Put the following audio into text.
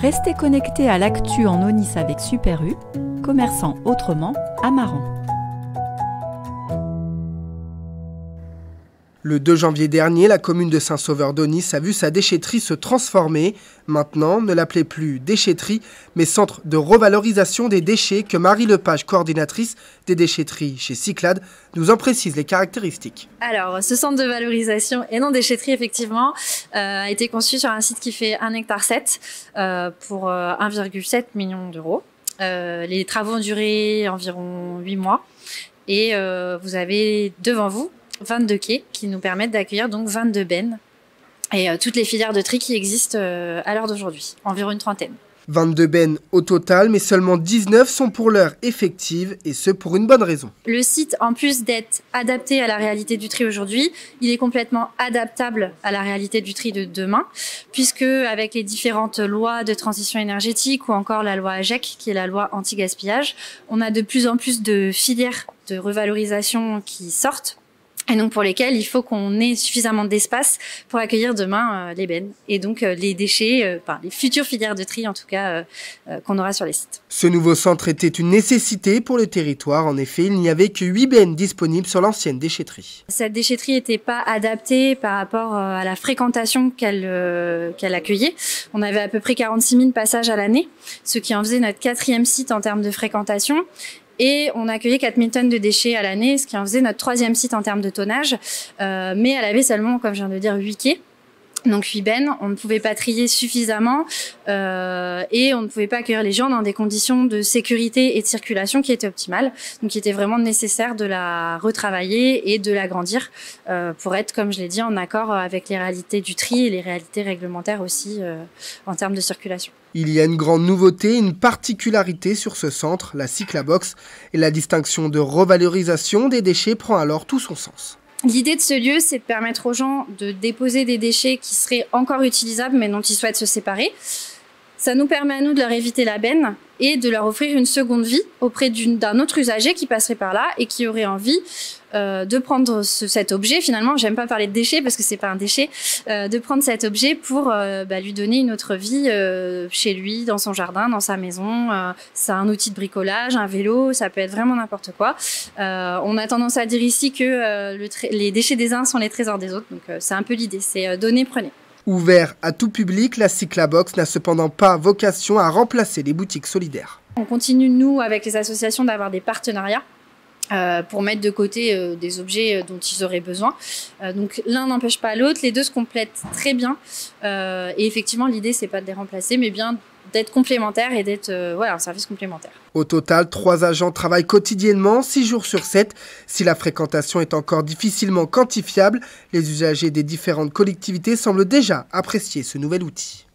Restez connectés à l'actu en Aunis avec Super U, commerçant autrement à Maran. Le 2 janvier dernier, la commune de Saint-Sauveur-d'Aunis a vu sa déchetterie se transformer. Maintenant, ne l'appelez plus déchetterie, mais centre de revalorisation des déchets que Marie Lepage, coordinatrice des déchetteries chez Cyclades, nous en précise les caractéristiques. Alors, ce centre de valorisation et non déchetterie, effectivement, a été conçu sur un site qui fait 1,7 hectare pour 1,7 million d'euros. Les travaux ont duré environ 8 mois et vous avez devant vous 22 quais qui nous permettent d'accueillir donc 22 bennes et toutes les filières de tri qui existent à l'heure d'aujourd'hui, environ une trentaine. 22 bennes au total, mais seulement 19 sont pour l'heure effectives, et ce pour une bonne raison. Le site, en plus d'être adapté à la réalité du tri aujourd'hui, il est complètement adaptable à la réalité du tri de demain, puisque avec les différentes lois de transition énergétique ou encore la loi AGEC, qui est la loi anti-gaspillage, on a de plus en plus de filières de revalorisation qui sortent, et donc pour lesquels il faut qu'on ait suffisamment d'espace pour accueillir demain les bennes et donc les déchets, les futures filières de tri en tout cas qu'on aura sur les sites. Ce nouveau centre était une nécessité pour le territoire. En effet, il n'y avait que 8 bennes disponibles sur l'ancienne déchetterie. Cette déchetterie n'était pas adaptée par rapport à la fréquentation qu'elle accueillait. On avait à peu près 46 000 passages à l'année, ce qui en faisait notre 4e site en termes de fréquentation. Et on accueillait 4000 tonnes de déchets à l'année, ce qui en faisait notre 3e site en termes de tonnage. Mais elle avait seulement, comme je viens de dire, 8 quais. Donc 8 bennes, on ne pouvait pas trier suffisamment et on ne pouvait pas accueillir les gens dans des conditions de sécurité et de circulation qui étaient optimales. Donc il était vraiment nécessaire de la retravailler et de l'agrandir pour être, comme je l'ai dit, en accord avec les réalités du tri et les réalités réglementaires aussi en termes de circulation. Il y a une grande nouveauté, une particularité sur ce centre, la Cyclabox, et la distinction de revalorisation des déchets prend alors tout son sens. L'idée de ce lieu, c'est de permettre aux gens de déposer des déchets qui seraient encore utilisables mais dont ils souhaitent se séparer. Ça nous permet à nous de leur éviter la benne et de leur offrir une seconde vie auprès d'un autre usager qui passerait par là et qui aurait envie de prendre cet objet. Finalement, j'aime pas parler de déchet parce que c'est pas un déchet, de prendre cet objet pour lui donner une autre vie chez lui, dans son jardin, dans sa maison. C'est un outil de bricolage, un vélo, ça peut être vraiment n'importe quoi. On a tendance à dire ici que les déchets des uns sont les trésors des autres, donc c'est un peu l'idée, c'est donner, prenez. Ouvert à tout public, la Cyclabox n'a cependant pas vocation à remplacer les boutiques solidaires. On continue, nous, avec les associations, d'avoir des partenariats pour mettre de côté des objets dont ils auraient besoin. Donc l'un n'empêche pas l'autre, les deux se complètent très bien. Et effectivement, l'idée, c'est pas de les remplacer, mais bien d'être complémentaires et d'être un service complémentaire. Au total, 3 agents travaillent quotidiennement, 6 jours sur 7. Si la fréquentation est encore difficilement quantifiable, les usagers des différentes collectivités semblent déjà apprécier ce nouvel outil.